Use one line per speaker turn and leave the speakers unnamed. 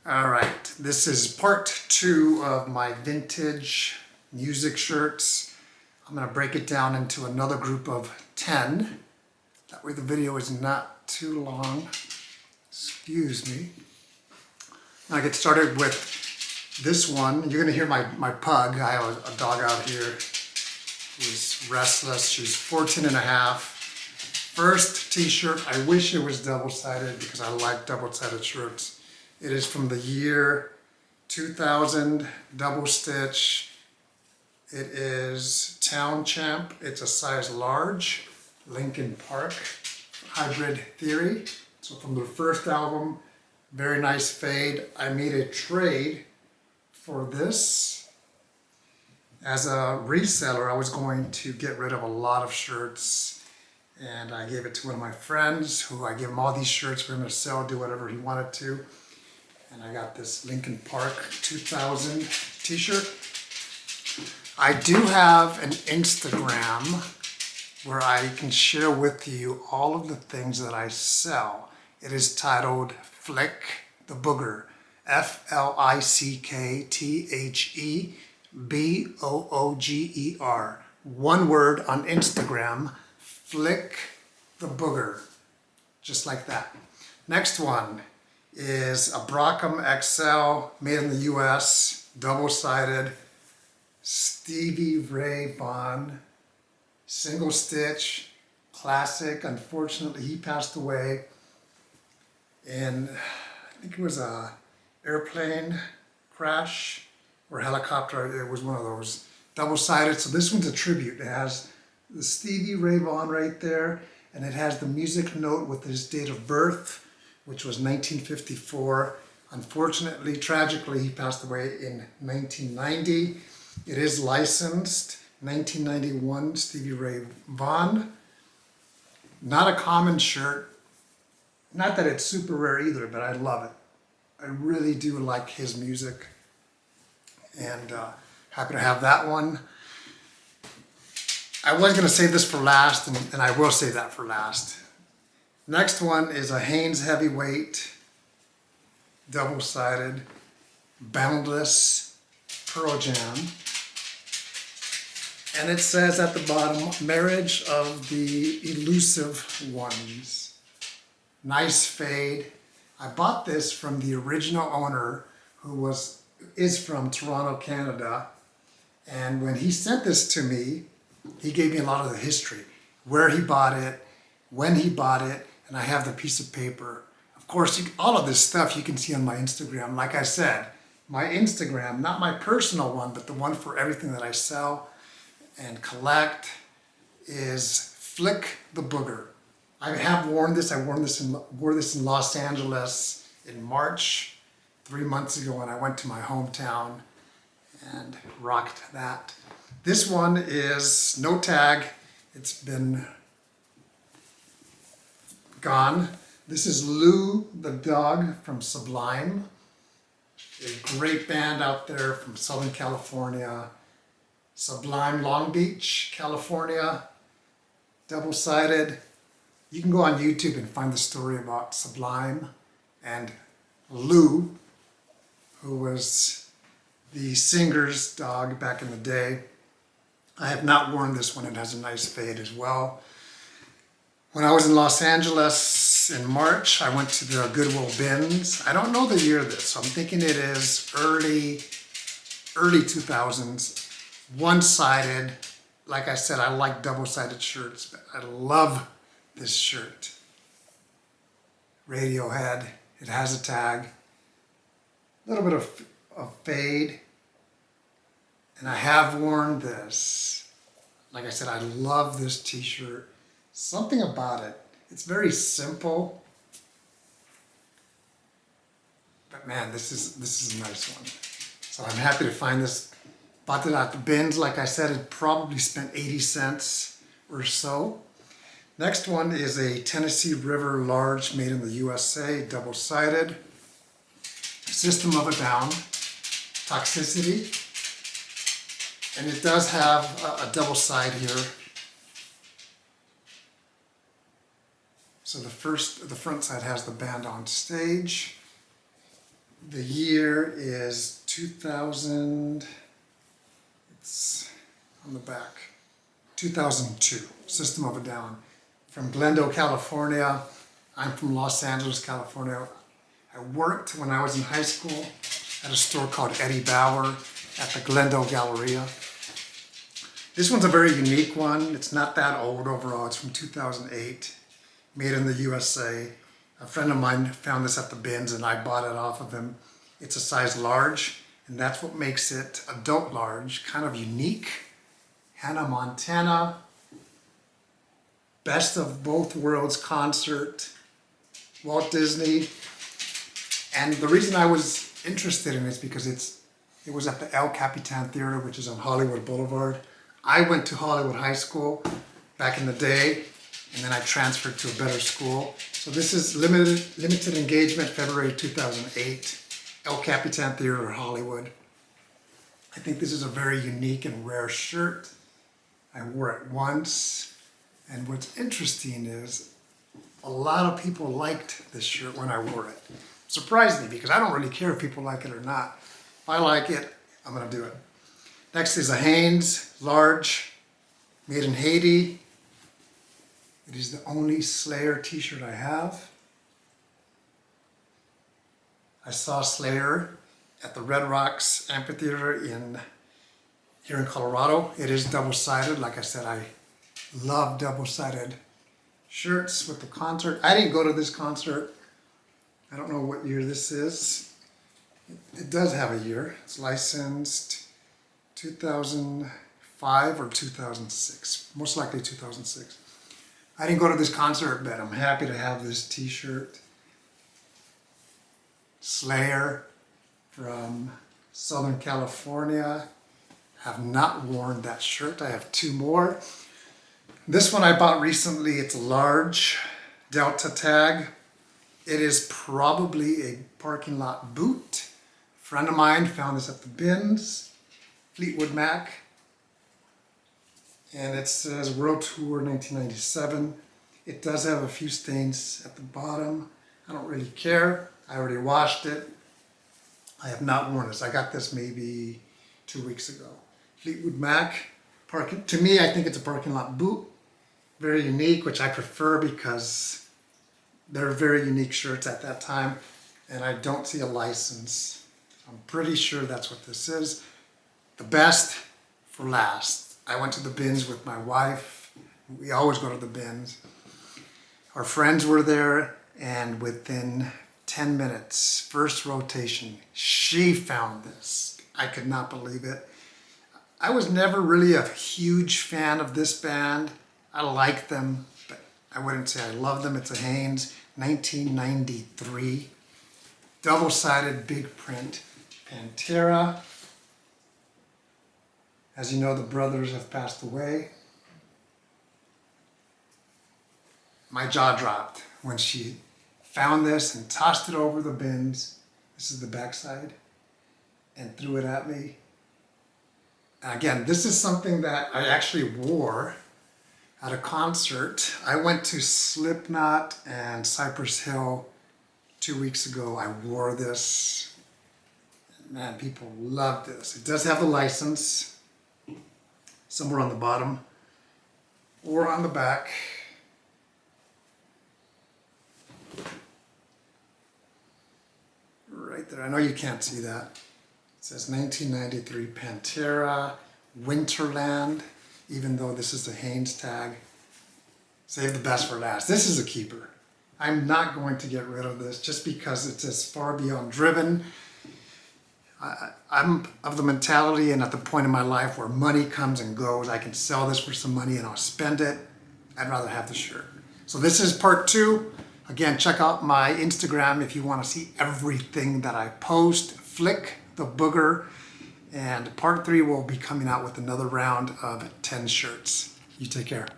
All right, this is part 2 of my vintage music shirts. I'm going to break it down into another group of 10. That way the video is not too long. Excuse me. I'll get started with this one. You're going to hear my pug. I have a dog out here who's restless. She's 14 and a half. First t-shirt. I wish it was double-sided because I like double-sided shirts. It is from the year 2000, double stitch. It is Town Champ. It's a size large, Linkin Park, Hybrid Theory. So from their first album, very nice fade. I made a trade for this. As a reseller, I was going to get rid of a lot of shirts, and I gave it to one of my friends who I gave him all these shirts for him to sell, do whatever he wanted to. And I got this Linkin Park 2000 t-shirt. I do have an Instagram where I can share with you all of the things that I sell. It is titled Flick the Booger. FLICKTHEBOOGER. One word on Instagram, Flick the Booger. Just like that. Next one is a Brockham XL, made in the US, double-sided, Stevie Ray Vaughan, single stitch, classic. Unfortunately, he passed away in, I think it was a airplane crash or helicopter. It was one of those double-sided. So this one's a tribute. It has the Stevie Ray Vaughan right there, and it has the music note with his date of birth, which was 1954. Unfortunately, tragically, he passed away in 1990. It is licensed, 1991, Stevie Ray Vaughan. Not a common shirt. Not that it's super rare either, but I love it. I really do like his music. And happy to have that one. I was going to save this for last, and I will save that for last. Next one is a Hanes Heavyweight, double-sided, boundless Pearl Jam. And it says at the bottom, Marriage of the Elusive Ones. Nice fade. I bought this from the original owner who is from Toronto, Canada. And when he sent this to me, he gave me a lot of the history, where he bought it, when he bought it, and I have the piece of paper. Of course, all of this stuff you can see on my Instagram. Like I said, my Instagram, not my personal one, but the one for everything that I sell and collect, is Flick the Booger. I have worn this. I wore this in Los Angeles in March, 3 months ago, when I went to my hometown and rocked that. This one is no tag. It's been gone. This is Lou the dog from Sublime, a great band out there from Southern California. Sublime, Long Beach, California, double-sided. You can go on YouTube and find the story about Sublime and Lou, who was the singer's dog back in the day. I have not worn this one. It has a nice fade as well. When I was in Los Angeles in March, I went to the Goodwill bins. I don't know the year of this, so I'm thinking it is early 2000s. One-sided. Like I said, I like double-sided shirts, but I love this shirt. Radiohead. It has a tag. A little bit of fade. And I have worn this. Like I said, I love this t-shirt. Something about it. It's very simple. But man, this is a nice one. So I'm happy to find this. Bought it at the bins. Like I said, it probably spent 80 cents or so. Next one is a Tennessee River large, made in the USA, double-sided. System of a Down, Toxicity. And it does have a double side here. So the front side has the band on stage. The year is 2000, it's on the back, 2002, System of a Down. From Glendale, California. I'm from Los Angeles, California. I worked when I was in high school at a store called Eddie Bauer at the Glendale Galleria. This one's a very unique one. It's not that old overall. It's from 2008, made in the USA. A friend of mine found this at the bins and I bought it off of him. It's a size large, and that's what makes it adult large, kind of unique. Hannah Montana, Best of Both Worlds concert, Walt Disney. And the reason I was interested in it is because it was at the El Capitan Theater, which is on Hollywood Boulevard. I went to Hollywood High School back in the day, and then I transferred to a better school. So this is limited engagement, February 2008, El Capitan Theater, Hollywood. I think this is a very unique and rare shirt. I wore it once, and what's interesting is a lot of people liked this shirt when I wore it. Surprised me, because I don't really care if people like it or not. If I like it, I'm gonna do it. Next is a Hanes, large, made in Haiti. It is the only Slayer t-shirt I have. I saw Slayer at the Red Rocks Amphitheater here in Colorado. It is double-sided. Like I said, I love double-sided shirts with the concert. I didn't go to this concert. I don't know what year this is. It does have a year. It's licensed 2005 or 2006, most likely 2006. I didn't go to this concert, but I'm happy to have this t-shirt. Slayer from Southern California. Have not worn that shirt. I have two more. This one I bought recently. It's a large Delta tag. It is probably a parking lot boot. A friend of mine found this at the bins. Fleetwood Mac, and it says World Tour 1997. It does have a few stains at the bottom. I don't really care. I already washed it. I have not worn this. I got this maybe 2 weeks ago. Fleetwood Mac, to me I think it's a parking lot boot. Very unique, which I prefer because they're very unique shirts at that time, and I don't see a license. I'm pretty sure that's what this is. The best for last. I went to the bins with my wife. We always go to the bins. Our friends were there, and within 10 minutes, first rotation, she found this. I could not believe it. I was never really a huge fan of this band. I like them, but I wouldn't say I love them. It's a Hanes, 1993. Double-sided big print. Pantera. As you know, the brothers have passed away. My jaw dropped when she found this and tossed it over the bins. This is the backside, and threw it at me. And again, this is something that I actually wore at a concert. I went to Slipknot and Cypress Hill 2 weeks ago. I wore this. Man, people loved this. It does have the license somewhere on the bottom or on the back. Right there. I know you can't see that. It says 1993 Pantera, Winterland, even though this is a Hanes tag. Save the best for last. This is a keeper. I'm not going to get rid of this just because it's as far beyond driven. I'm of the mentality and at the point in my life where money comes and goes. I can sell this for some money and I'll spend it. I'd rather have the shirt. So this is part 2. Again, check out my Instagram if you want to see everything that I post. Flick the Booger. And part 3 will be coming out with another round of 10 shirts. You take care.